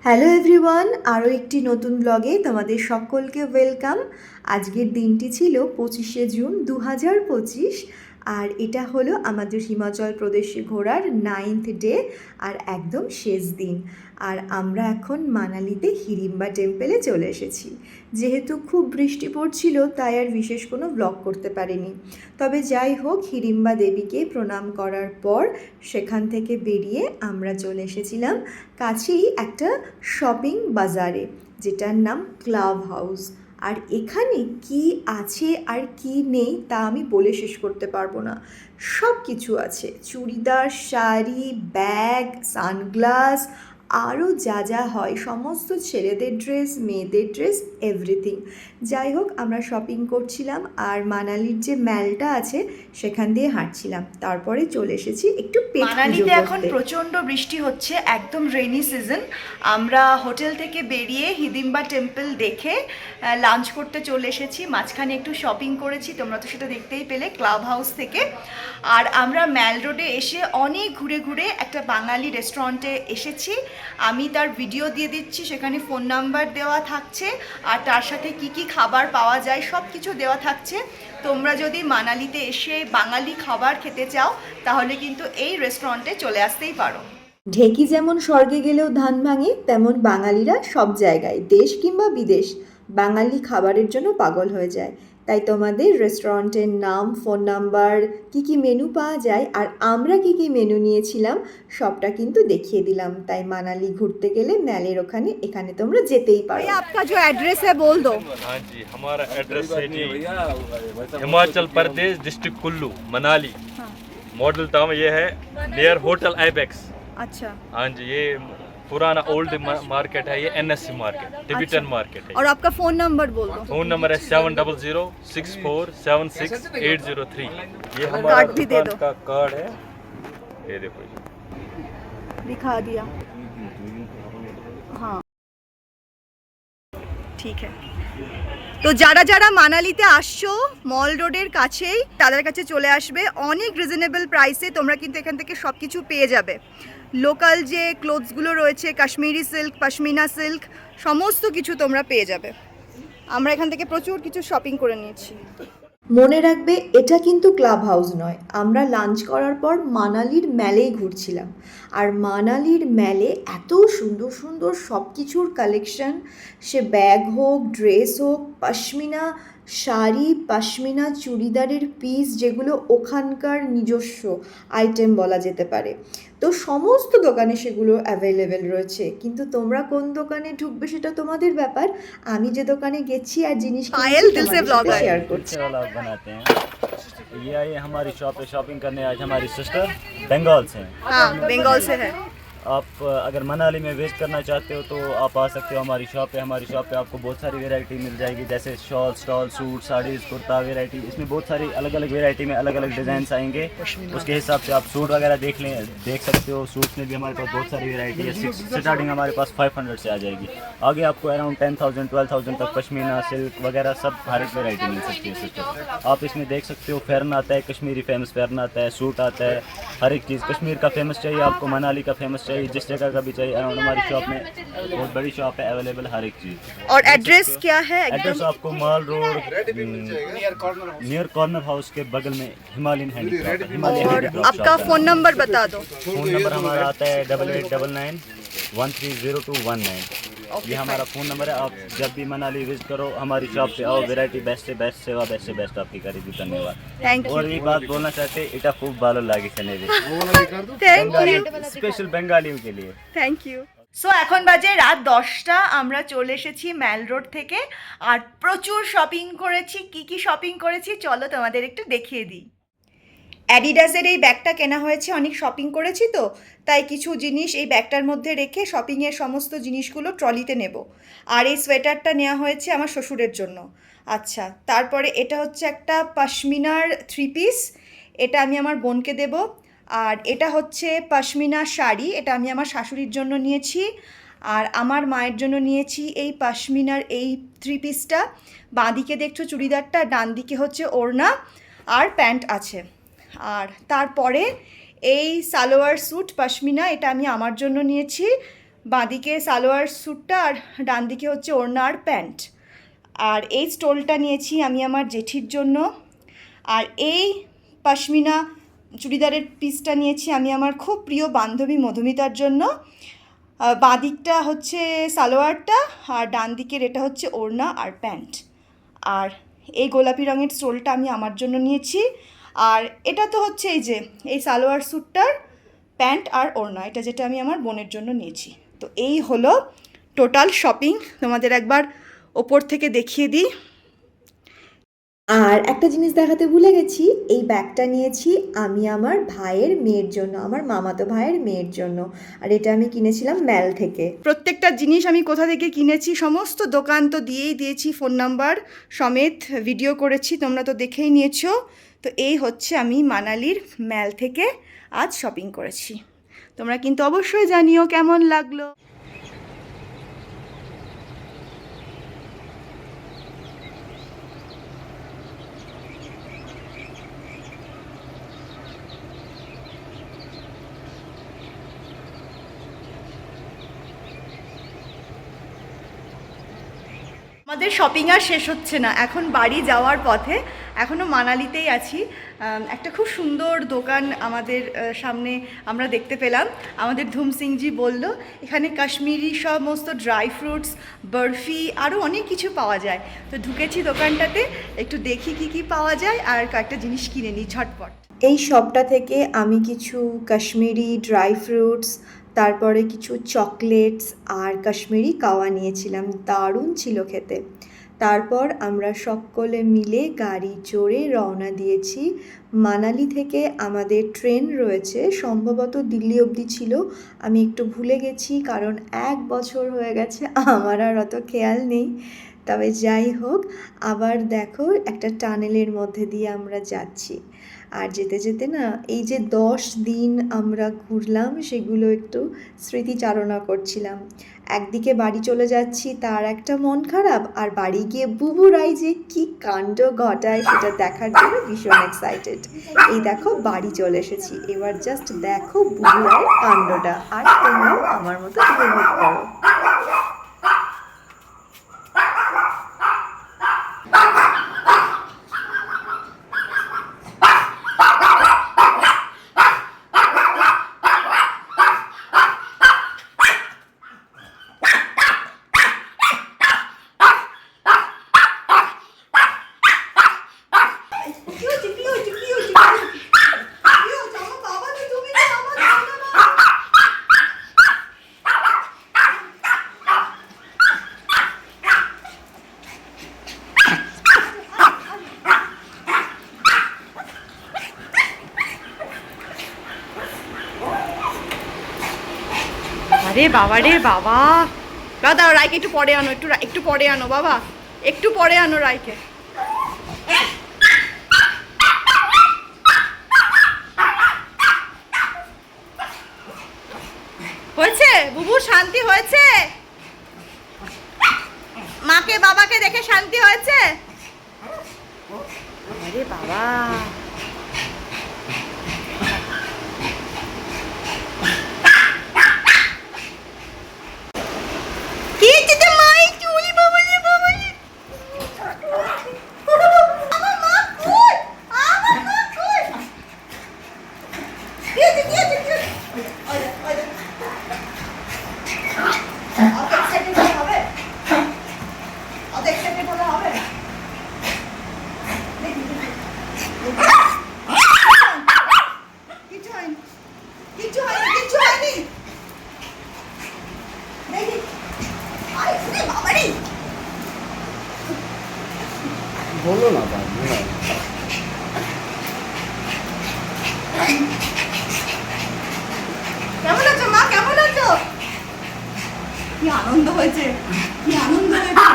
Hello everyone, আরও একটি নতুন ব্লগে তোমাদের সকলকে ওয়েলকাম। আজকের দিনটি ছিল 25শে জুন 2025, আর এটা হলো আমাদের হিমাচল প্রদেশে ঘোরার 9th ডে আর একদম শেষ দিন। আর আমরা এখন মানালিতে হিড়িম্বা টেম্পেলে চলে এসেছি। যেহেতু খুব বৃষ্টি পড়ছিল তাই আর বিশেষ কোনো ব্লগ করতে পারিনি। তবে যাই হোক, হিড়িম্বা দেবীকে প্রণাম করার পর সেখান থেকে বেরিয়ে আমরা চলে এসেছিলাম কাছেই একটা শপিং বাজারে, যেটার নাম ক্লাব হাউস। আর এখানে কি আছে আর কি নেই তা আমি বলে শেষ করতে পারবো না। সব কিছু আছে, চুড়িদার, শাড়ি, ব্যাগ, সানগ্লাস, আরও যা যা হয় সমস্ত ছেলেদের ড্রেস, মেয়েদের ড্রেস, এভরিথিং। যাই হোক, আমরা শপিং করছিলাম আর মানালির যে ম্যালটা আছে সেখান দিয়ে হাঁটছিলাম। তারপরে চলে এসেছি একটু পেট পুজো করতে। মানালিতে এখন প্রচণ্ড বৃষ্টি হচ্ছে, একদম রেইনি সিজন। আমরা হোটেল থেকে বেরিয়ে হিড়িম্বা টেম্পল দেখে লাঞ্চ করতে চলে এসেছি। মাঝখানে একটু শপিং করেছি, তোমরা তো সেটা দেখতেই পেলে ক্লাব হাউস থেকে। আর আমরা ম্যাল রোডে এসে অনেক ঘুরে ঘুরে একটা বাঙালি রেস্টুরেন্টে এসেছি। আমি তার ভিডিও দিয়ে দিচ্ছি, সেখানে ফোন নাম্বার দেওয়া থাকছে আর তার সাথে কি কি খাবার পাওয়া যায় সব কিছু দেওয়া থাকছে। তোমরা যদি মানালিতে এসে বাঙালি খাবার খেতে চাও তাহলে কিন্তু এই রেস্টুরেন্টে চলে আসতেই পারো। ঢেকি যেমন স্বর্গে গেলেও ধান ভাঙে, তেমন বাঙালিরা সব জায়গায়, দেশ কিংবা বিদেশ, বাঙালি খাবারের জন্য পাগল হয়ে যায়। তাই তোমাদের রেস্টুরেন্টের নাম, ফোন নাম্বার, কি কি মেনু পাওয়া যায় আর আমরা কি কি মেনু নিয়েছিলাম সবটা কিন্তু দেখিয়ে দিলাম। তাই মানালি ঘুরতে গেলে ম্যালের ওখানে এখানে তোমরা যেতেই পারো। आपका जो एड्रेस है बोल दो। हाँ जी, हमारा एड्रेस है जी Himachal Pradesh, district Kullu, Manali. Model town ये है नियर होटल आइबेक्स। अच्छा, हाँ जी, ये पुराना ओल्ड मार्केट है, ये एनएससी मार्केट, टिबेटन मार्केट है। और आपका फ़ोन नंबर बोल दो। फोन नंबर है 7006476803। ये हमारा कार्ड भी दे दुकान दो। का कार्ड है, ये देखो जी। दिखा दिया, हाँ ঠিক আছে। তো যারা যারা মানালিতে আসছো মল রোডের কাছেই, তাদের কাছে চলে আসবে। অনেক রিজনেবল প্রাইসে তোমরা কিন্তু এখান থেকে সব কিছু পেয়ে যাবে। লোকাল যে ক্লোথসগুলো রয়েছে, কাশ্মীরি সিল্ক, পশমিনা সিল্ক, সমস্ত কিছু তোমরা পেয়ে যাবে। আমরা এখান থেকে প্রচুর কিছু শপিং করে নিয়েছি। মনে রাখবে, এটা কিন্তু ক্লাব হাউস নয়। আমরা লাঞ্চ করার পর মানালির ম্যালেই ঘুরছিলাম। আর মানালির ম্যালে এত সুন্দর সুন্দর সব কিছুর কালেকশন, সে ব্যাগ হোক, ড্রেস হোক, পশমিনা শাড়ি, পশমিনা চুড়িদারের পিস, যেগুলো ওখানকার নিজস্ব আইটেম বলা যেতে পারে। তো সমস্ত দোকানে সেগুলো অ্যাভেলেবেল রয়েছে। কিন্তু তোমরা কোন দোকানে ঢুকবে সেটা তোমাদের ব্যাপার। আমি যে দোকানে গেছি আর জিনিস पायल दिल से ब्लॉगर শেয়ার করছি। वाला बनाते हैं। ये आई हमारी शॉप पे शॉपिंग करने आज हमारी सिस्टर बंगाल से हैं। हाँ, बंगाल से है। आप अगर मनाली में विजिट करना चाहते हो तो आप आ सकते हो हमारी शॉप पे। हमारी शॉप पे आपको बहुत सारी वैरायटी मिल जाएगी, जैसे shawl, stall, suit, saris, kurta variety. इसमें बहुत सारी अलग अलग वैरायटी में अलग अलग डिज़ाइन आएंगे। उसके हिसाब से आप सूट वगैरह देख सकते हो। सूट में भी हमारे पास बहुत सारी वैरायटी है। स्टार्टिंग हमारे पास 500 से आ जाएगी। आगे आपको अराउंड 10,000 12,000 तक पश्मीना, सिल्क वगैरह सब हर एक वैरायटी मिल सकती है सिस्टर। आप इसमें देख सकते हो फेरन आता है, कश्मीरी फेमस फेरन आता है, सूट आता है, हर एक चीज़। कश्मीर का फेमस चाहिए आपको, मनाली का फेमस चाहिए, जिस जगह का भी चाहिए। अराउंड हमारी शॉप में बहुत बड़ी शॉप है, अवेलेबल हर एक चीज़। और एड्रेस क्या है एड्रेस एकदम? आपको माल रोड नियर कॉर्नर हाउस के बगल में हिमालयन हैंडीक्राफ्ट है। हिमालयन और हैंडीक्राफ्ट आपका शॉप है। फ़ोन नंबर बता दो। फ़ोन नंबर हमारा आता है 8899130219। ये हमारा फ़ोन नंबर है। आप जब भी मनाली विजिट करो हमारी शॉप पे आओ, वैरायटी बेस्ट से बेस्ट, सेवा बेस्ट से बेस्ट आपकी करेगी। धन्यवाद। थैंक और यू, एक बात बोलना चाहते এটা খুব ভালো লাগে এখানে থ্যাংক ইউ, স্পেশাল বেঙ্গালিও के लिए। Thank you. সো এখন বাজে রাত 10টা, আমরা চলে এসেছি ম্যাল রোড থেকে আর প্রচুর শপিং করেছি। কি কি শপিং করেছি চলো তোমাদের একটু দেখিয়ে দিই। অ্যাডিডাসের এই ব্যাগটা কেনা হয়েছে, অনেক শপিং করেছি তো তাই কিছু জিনিস এই ব্যাগটার মধ্যে রেখে শপিংয়ের সমস্ত জিনিসগুলো ট্রলিতে নেব। আর এই সোয়েটারটা নেওয়া হয়েছে আমার শ্বশুরের জন্য। আচ্ছা, তারপরে এটা হচ্ছে একটা পশমিনার 3 পিস, এটা আমি আমার বোনকে দেব। আর এটা হচ্ছে পশমিনা শাড়ি, এটা আমি আমার শাশুড়ির জন্য নিয়েছি। আর আমার মায়ের জন্য নিয়েছি এই পশমিনার এই 3 পিসটা। বাঁদিকে দেখছো চুড়িদারটা, ডান দিকে হচ্ছে ওড়না আর প্যান্ট আছে। আর তারপরে এই সালোয়ার স্যুট পশমিনা, এটা আমি আমার জন্য নিয়েছি। বাঁদিকে সালোয়ার স্যুটটা আর ডান দিকে হচ্ছে ওড়না আর প্যান্ট। আর এই স্টোলটা নিয়েছি আমি আমার জেঠির জন্য। আর এই পশমিনা চুড়িদারের পিসটা নিয়েছি আমি আমার খুব প্রিয় বান্ধবী মধুমিতার জন্য। বাঁদিকটা হচ্ছে সালোয়ারটা আর ডান দিকের এটা হচ্ছে ওড়না আর প্যান্ট। আর এই গোলাপি রঙের স্টোলটা আমি আমার জন্য নিয়েছি। আর এটা তো হচ্ছে এই যে এই সালোয়ার স্যুটটার প্যান্ট আর ওড়না, এটা যেটা আমি আমার বোনের জন্য নিয়েছি। তো এই হলো টোটাল শপিং, তোমাদের একবার ওপর থেকে দেখিয়ে দিই। আর একটা জিনিস দেখাতে ভুলে গেছি, এই ব্যাগটা নিয়েছি আমি আমার ভাইয়ের মেয়ের জন্য, আমার মামাতো ভাইয়ের মেয়ের জন্য। আর এটা আমি কিনেছিলাম ম্যাল থেকে। প্রত্যেকটা জিনিস আমি কোথা থেকে কিনেছি সমস্ত দোকান তো দিয়েই দিয়েছি, ফোন নাম্বার সমেত ভিডিও করেছি, তোমরা তো দেখেই নিয়েছো। তো এই হচ্ছে আমি মানালির ম্যাল থেকে আজ শপিং করেছি। তোমরা কিন্তু অবশ্যই জানিও কেমন লাগলো। আমাদের শপিং আর শেষ হচ্ছে না, এখন বাড়ি যাওয়ার পথে, এখনও মানালিতেই আছি। একটা খুব সুন্দর দোকান আমাদের সামনে আমরা দেখতে পেলাম। আমাদের ধুম সিংজি বলল এখানে কাশ্মীরি সমস্ত ড্রাই ফ্রুটস, বরফি, আরও অনেক কিছু পাওয়া যায়। তো ঢুকেছি দোকানটাতে, একটু দেখি কি কি পাওয়া যায় আর কয়েকটা জিনিস কিনে নিই ঝটপট। এই শপটা থেকে আমি কিছু কাশ্মীরি ড্রাই ফ্রুটস, তারপরে কিছু চকলেটস আর কাশ্মীরি কাওয়া নিয়েছিলাম, দারুণ ছিল খেতে। তারপর আমরা সকলে মিলে গাড়ি চড়ে রওনা দিয়েছি। মানালি থেকে আমাদের ট্রেন রয়েছে, সম্ভবত দিল্লি অবধি ছিল, আমি একটু ভুলে গেছি কারণ 1 বছর হয়ে গেছে, আমার আর অত খেয়াল নেই। তবে যাই হোক, আবার দেখো একটা টানেলের মধ্যে দিয়ে আমরা যাচ্ছি। আর যেতে যেতে না এই যে 10 দিন আমরা ঘুরলাম সেগুলো একটু স্মৃতিচারণা করছিলাম। একদিকে বাড়ি চলে যাচ্ছি তার একটা মন খারাপ, আর বাড়ি গিয়ে বুবুরাই যে কি কাণ্ড ঘটায় সেটা দেখার জন্য ভীষণ এক্সাইটেড। এই দেখো বাড়ি চলে এসেছি, এবার জাস্ট দেখো বুবুরাই কাণ্ডটা, আর তোমরাও আমার মতো উপভোগ করো। আরে বাবা রে বাবা, দাদা রাইকে একটু পরে আনো, একটু পরে আনো বাবা, একটু পরে আনো রাইকে। হয়েছে বুবু, শান্তি হয়েছে? মাকে বাবাকে দেখে শান্তি হয়েছে? আরে বাবা, বলো না ভাই, কেমন আছো মা, কেমন আছো? কি আনন্দ হয়েছে, কি আনন্দ হয়েছে।